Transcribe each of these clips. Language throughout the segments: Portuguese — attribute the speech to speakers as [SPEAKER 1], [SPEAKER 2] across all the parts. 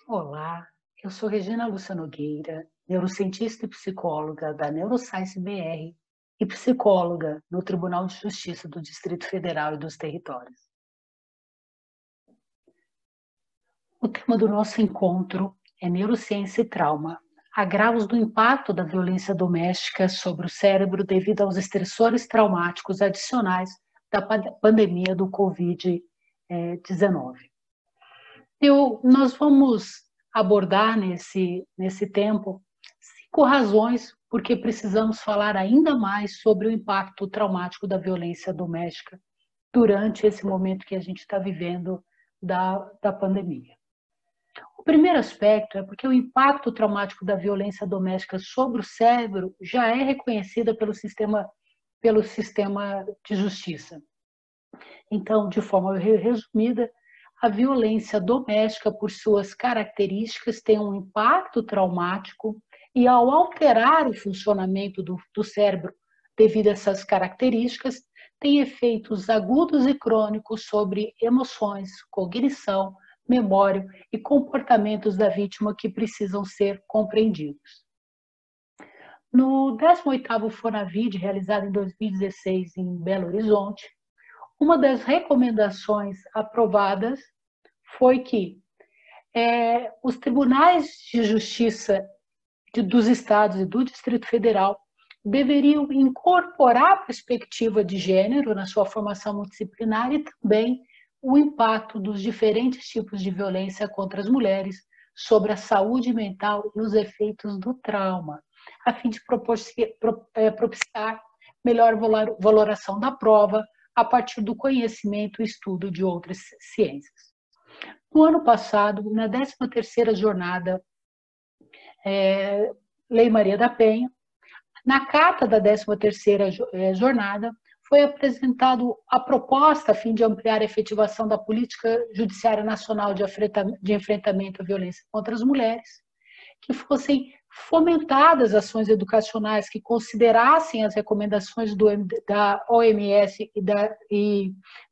[SPEAKER 1] Olá, eu sou Regina Lúcia Nogueira, neurocientista e psicóloga da Neuroscience BR e psicóloga no Tribunal de Justiça do Distrito Federal e dos Territórios. O tema do nosso encontro é neurociência e trauma, agravos do impacto da violência doméstica sobre o cérebro devido aos estressores traumáticos adicionais da pandemia do Covid-19. Nós vamos abordar nesse tempo 5 razões porque precisamos falar ainda mais sobre o impacto traumático da violência doméstica durante esse momento que a gente está vivendo da pandemia. O primeiro aspecto é porque o impacto traumático da violência doméstica sobre o cérebro já é reconhecido pelo sistema de justiça. Então, de forma resumida, a violência doméstica, por suas características, tem um impacto traumático e, ao alterar o funcionamento do cérebro devido a essas características, tem efeitos agudos e crônicos sobre emoções, cognição, memória e comportamentos da vítima que precisam ser compreendidos. No 18º Fonavid, realizado em 2016 em Belo Horizonte, uma das recomendações aprovadas foi que os tribunais de justiça dos estados e do Distrito Federal deveriam incorporar a perspectiva de gênero na sua formação multidisciplinar e também o impacto dos diferentes tipos de violência contra as mulheres sobre a saúde mental e os efeitos do trauma, a fim de propiciar melhor valoração da prova a partir do conhecimento e estudo de outras ciências. No ano passado, na 13ª jornada Lei Maria da Penha, na carta da 13ª jornada, foi apresentada a proposta a fim de ampliar a efetivação da Política Judiciária Nacional de Enfrentamento à Violência contra as Mulheres, que fossem fomentadas ações educacionais que considerassem as recomendações da OMS e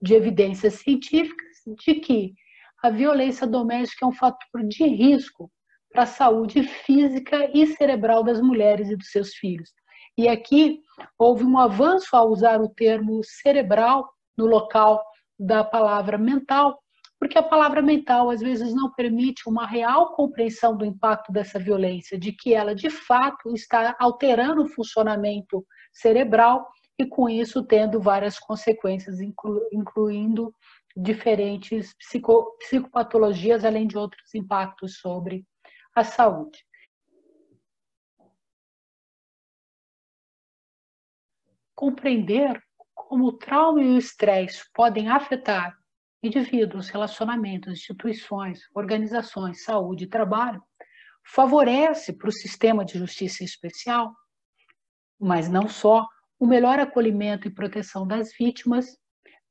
[SPEAKER 1] de evidências científicas de que a violência doméstica é um fator de risco para a saúde física e cerebral das mulheres e dos seus filhos. E aqui houve um avanço ao usar o termo cerebral no local da palavra mental, porque a palavra mental às vezes não permite uma real compreensão do impacto dessa violência, de que ela de fato está alterando o funcionamento cerebral e com isso tendo várias consequências, incluindo diferentes psicopatologias, além de outros impactos sobre a saúde. Compreender como o trauma e o estresse podem afetar indivíduos, relacionamentos, instituições, organizações, saúde e trabalho, favorece para o sistema de justiça especial, mas não só, o melhor acolhimento e proteção das vítimas,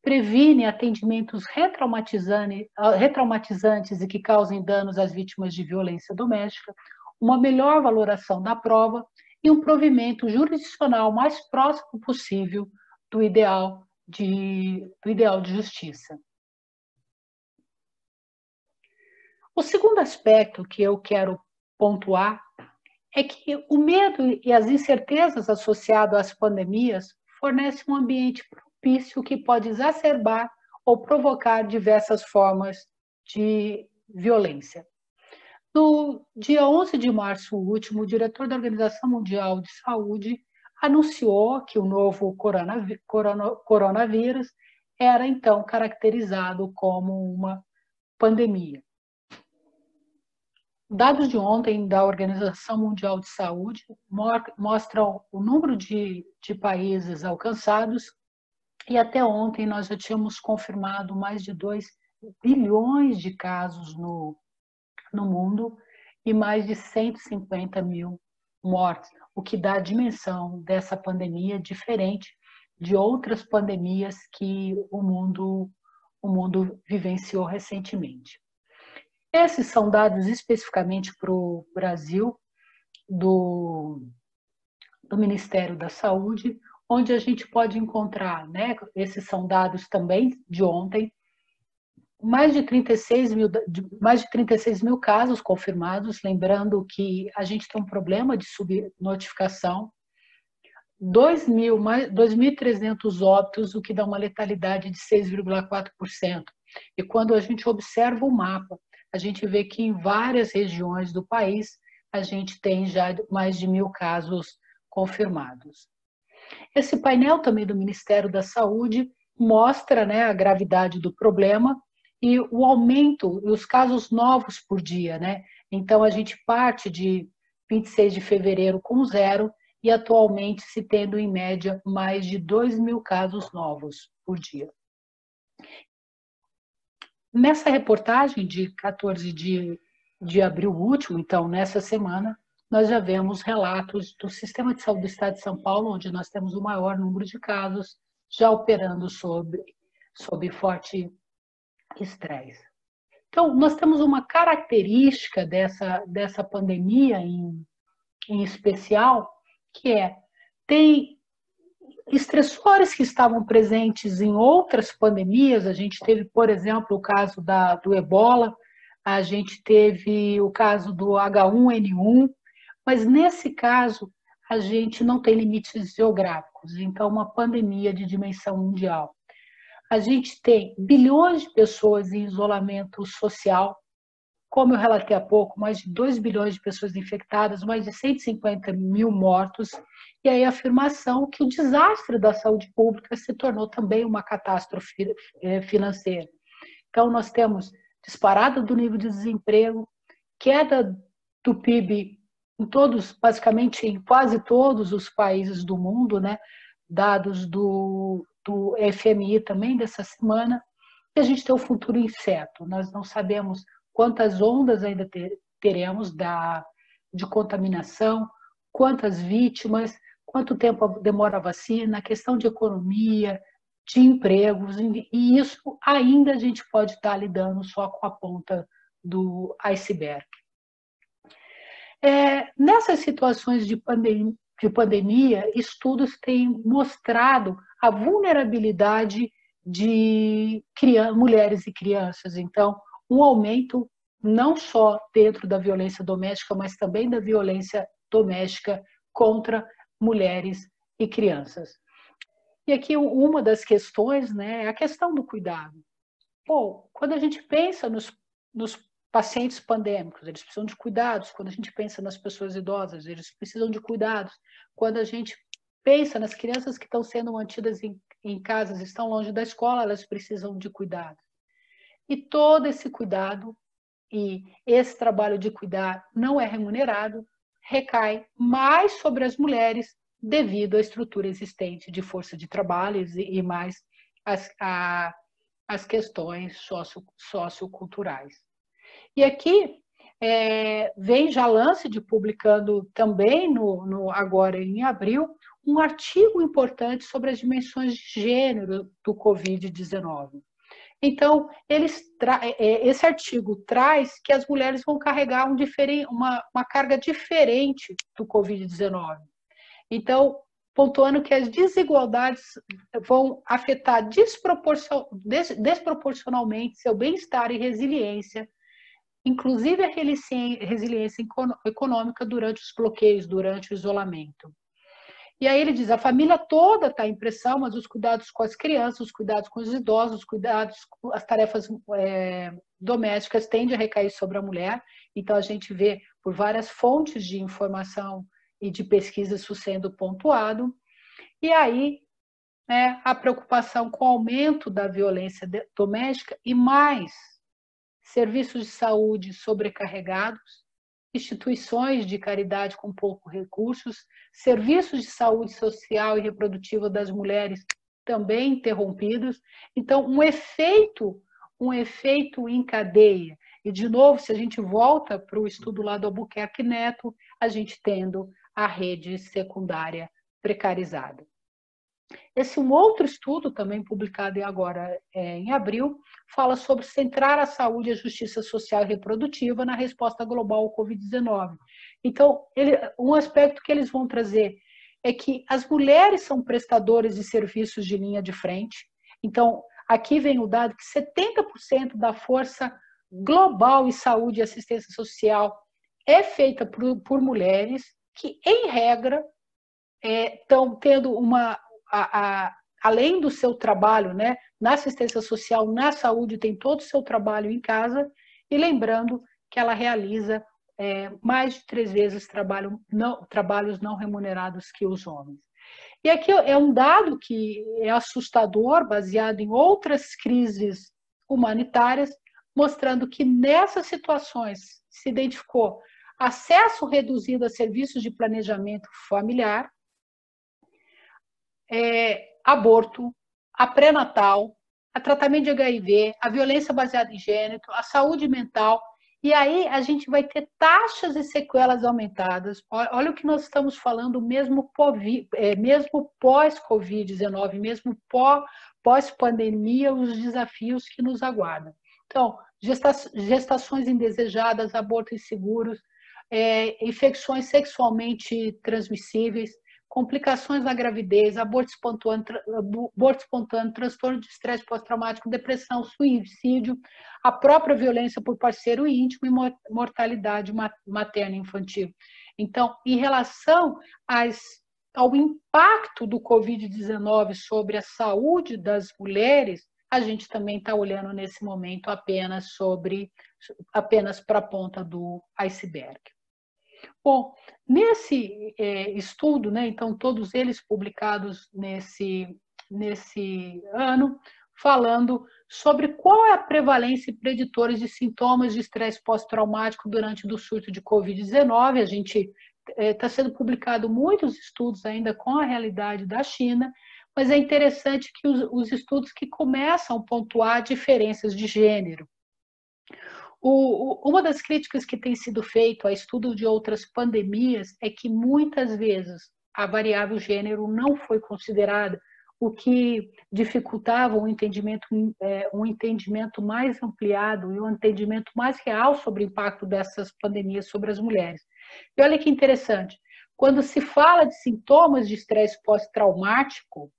[SPEAKER 1] previne atendimentos retraumatizantes e que causem danos às vítimas de violência doméstica, uma melhor valoração da prova e um provimento jurisdicional mais próximo possível do ideal de justiça. O segundo aspecto que eu quero pontuar é que o medo e as incertezas associadas às pandemias fornecem um ambiente propício que pode exacerbar ou provocar diversas formas de violência. No dia 11 de março último, o diretor da Organização Mundial de Saúde anunciou que o novo coronavírus era, então, caracterizado como uma pandemia. Dados de ontem da Organização Mundial de Saúde mostram o número de países alcançados e até ontem nós já tínhamos confirmado mais de 2 bilhões de casos no mundo e mais de 150 mil mortes, o que dá a dimensão dessa pandemia diferente de outras pandemias que o mundo vivenciou recentemente. Esses são dados especificamente para o Brasil, do Ministério da Saúde, onde a gente pode encontrar, esses são dados também de ontem, mais de 36 mil casos confirmados, lembrando que a gente tem um problema de subnotificação, 2.300 óbitos, o que dá uma letalidade de 6,4%. E quando a gente observa o mapa, a gente vê que em várias regiões do país a gente tem já mais de 1.000 casos confirmados. Esse painel também do Ministério da Saúde mostra, né, a gravidade do problema e o aumento dos casos novos por dia, né? Então a gente parte de 26 de fevereiro com 0 e atualmente se tendo em média mais de 2.000 casos novos por dia. Nessa reportagem de 14 de abril último, então nessa semana, nós já vemos relatos do Sistema de Saúde do Estado de São Paulo, onde nós temos o maior número de casos, já operando sob forte estresse. Então, nós temos uma característica dessa pandemia em especial, que tem estressores que estavam presentes em outras pandemias. A gente teve, por exemplo, o caso do Ebola, a gente teve o caso do H1N1, mas nesse caso a gente não tem limites geográficos, então uma pandemia de dimensão mundial. A gente tem bilhões de pessoas em isolamento social, como eu relatei há pouco, mais de 2 bilhões de pessoas infectadas, mais de 150 mil mortos, e aí a afirmação que o desastre da saúde pública se tornou também uma catástrofe financeira. Então, nós temos disparada do nível de desemprego, queda do PIB basicamente em quase todos os países do mundo, né? Dados do FMI também dessa semana, e a gente tem o futuro incerto. Nós não sabemos quantas ondas ainda teremos de contaminação, quantas vítimas, quanto tempo demora a vacina, a questão de economia, de empregos, e isso ainda a gente pode estar lidando só com a ponta do iceberg. Nessas situações de pandemia, estudos têm mostrado a vulnerabilidade de mulheres e crianças. Então, um aumento não só dentro da violência doméstica, mas também da violência doméstica contra mulheres e crianças. E aqui uma das questões, né, é a questão do cuidado. Pô, quando a gente pensa nos pacientes pandêmicos, eles precisam de cuidados. Quando a gente pensa nas pessoas idosas, eles precisam de cuidados. Quando a gente pensa nas crianças que estão sendo mantidas em casas, estão longe da escola, elas precisam de cuidados. E todo esse cuidado e esse trabalho de cuidar não é remunerado, recai mais sobre as mulheres devido à estrutura existente de força de trabalho e mais as questões socioculturais. E aqui vem já lance de publicando também agora em abril um artigo importante sobre as dimensões de gênero do Covid-19. Então, esse artigo traz que as mulheres vão carregar uma carga diferente do Covid-19. Então, pontuando que as desigualdades vão afetar desproporcionalmente seu bem-estar e resiliência, inclusive a resiliência econômica durante os bloqueios, durante o isolamento. E aí ele diz, a família toda está em pressão, mas os cuidados com as crianças, os cuidados com os idosos, os cuidados com as tarefas domésticas tendem a recair sobre a mulher. Então a gente vê por várias fontes de informação e de pesquisa isso sendo pontuado. E aí a preocupação com o aumento da violência doméstica e mais serviços de saúde sobrecarregados, instituições de caridade com poucos recursos, serviços de saúde social e reprodutiva das mulheres também interrompidos. Então, um efeito em cadeia. E, de novo, se a gente volta para o estudo lá do Albuquerque Neto, a gente tendo a rede secundária precarizada. Esse um outro estudo, também publicado agora em abril, fala sobre centrar a saúde e a justiça social e reprodutiva na resposta global ao Covid-19. Então, um aspecto que eles vão trazer é que as mulheres são prestadoras de serviços de linha de frente. Então, aqui vem o dado que 70% da força global em saúde e assistência social é feita por mulheres que, em regra, estão tendo além do seu trabalho, né, na assistência social, na saúde, tem todo o seu trabalho em casa, e lembrando que ela realiza mais de 3 vezes trabalhos não remunerados que os homens. E aqui é um dado que é assustador, baseado em outras crises humanitárias, mostrando que nessas situações se identificou acesso reduzido a serviços de planejamento familiar, aborto, a pré-natal, a tratamento de HIV, a violência baseada em gênero, a saúde mental. E aí a gente vai ter taxas e sequelas aumentadas. Olha o que nós estamos falando, mesmo pós-Covid-19, mesmo pós-pandemia, os desafios que nos aguardam. Então, gestações indesejadas, abortos inseguros, infecções sexualmente transmissíveis, complicações na gravidez, aborto espontâneo, transtorno de estresse pós-traumático, depressão, suicídio, a própria violência por parceiro íntimo e mortalidade materna e infantil. Então, em relação ao impacto do Covid-19 sobre a saúde das mulheres, a gente também está olhando nesse momento apenas para a ponta do iceberg. Bom, nesse estudo, né, então todos eles publicados nesse ano, falando sobre qual é a prevalência e preditores de sintomas de estresse pós-traumático durante o surto de Covid-19. A gente está sendo publicado muitos estudos ainda com a realidade da China, mas é interessante que os estudos que começam a pontuar diferenças de gênero. Uma das críticas que tem sido feita ao estudo de outras pandemias é que muitas vezes a variável gênero não foi considerada, o que dificultava um entendimento mais ampliado e um entendimento mais real sobre o impacto dessas pandemias sobre as mulheres. E olha que interessante, quando se fala de sintomas de estresse pós-traumático,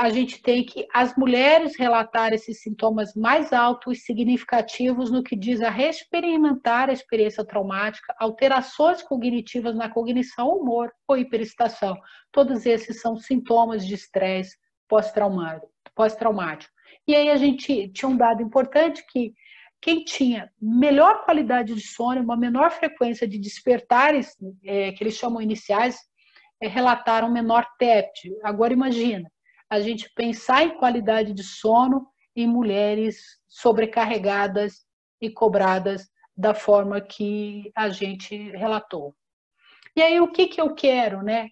[SPEAKER 1] a gente tem que as mulheres relatar esses sintomas mais altos e significativos no que diz a experimentar a experiência traumática, alterações cognitivas na cognição, humor ou hiperexcitação. Todos esses são sintomas de estresse pós-traumático. E aí a gente tinha um dado importante que quem tinha melhor qualidade de sono, uma menor frequência de despertares, que eles chamam iniciais, relataram menor TEPT. Agora imagina, a gente pensar em qualidade de sono em mulheres sobrecarregadas e cobradas da forma que a gente relatou. E aí, o que eu quero, né?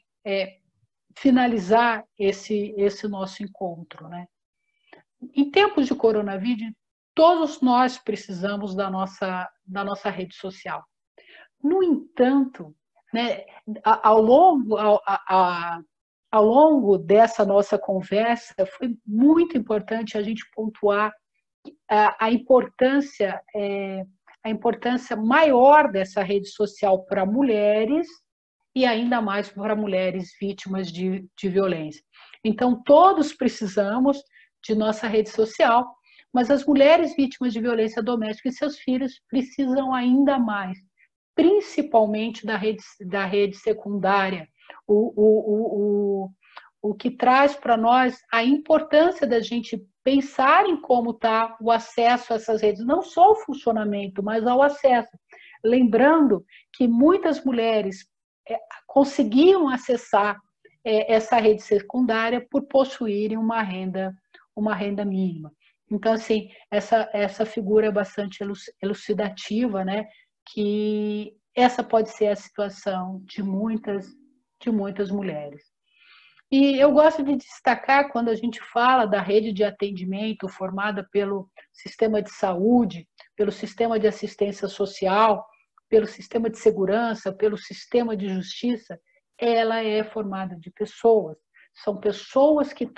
[SPEAKER 1] Finalizar esse nosso encontro, né? Em tempos de coronavírus, todos nós precisamos da nossa rede social. No entanto, né, ao longo dessa nossa conversa, foi muito importante a gente pontuar a importância maior dessa rede social para mulheres e ainda mais para mulheres vítimas de violência. Então, todos precisamos de nossa rede social, mas as mulheres vítimas de violência doméstica e seus filhos precisam ainda mais, principalmente da rede secundária, o que traz para nós a importância da gente pensar em como está o acesso a essas redes, não só o funcionamento, mas ao acesso. Lembrando que muitas mulheres conseguiam acessar essa rede secundária por possuírem uma renda mínima. Então, assim, essa figura é bastante elucidativa, né? Que essa pode ser a situação de muitas mulheres. E eu gosto de destacar, quando a gente fala da rede de atendimento formada pelo sistema de saúde, pelo sistema de assistência social, pelo sistema de segurança, pelo sistema de justiça, ela é formada de pessoas. São pessoas que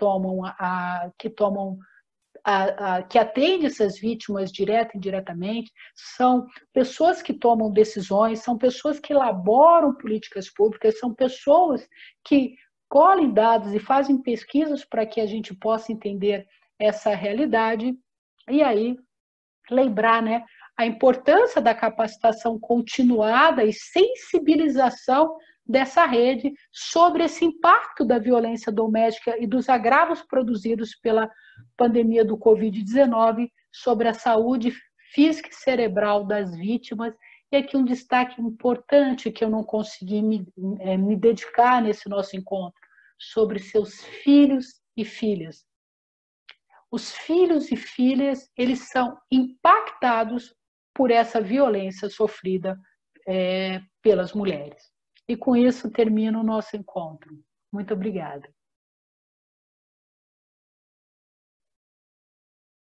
[SPEAKER 1] que atendem essas vítimas direta e indiretamente, são pessoas que tomam decisões, são pessoas que elaboram políticas públicas, são pessoas que colhem dados e fazem pesquisas para que a gente possa entender essa realidade e aí lembrar, né, a importância da capacitação continuada e sensibilização dessa rede sobre esse impacto da violência doméstica e dos agravos produzidos pela pandemia do Covid-19 sobre a saúde física e cerebral das vítimas. E aqui um destaque importante que eu não consegui me dedicar nesse nosso encontro, sobre seus filhos e filhas. Os filhos e filhas, eles são impactados por essa violência sofrida pelas mulheres. E com isso termina o nosso encontro. Muito obrigada.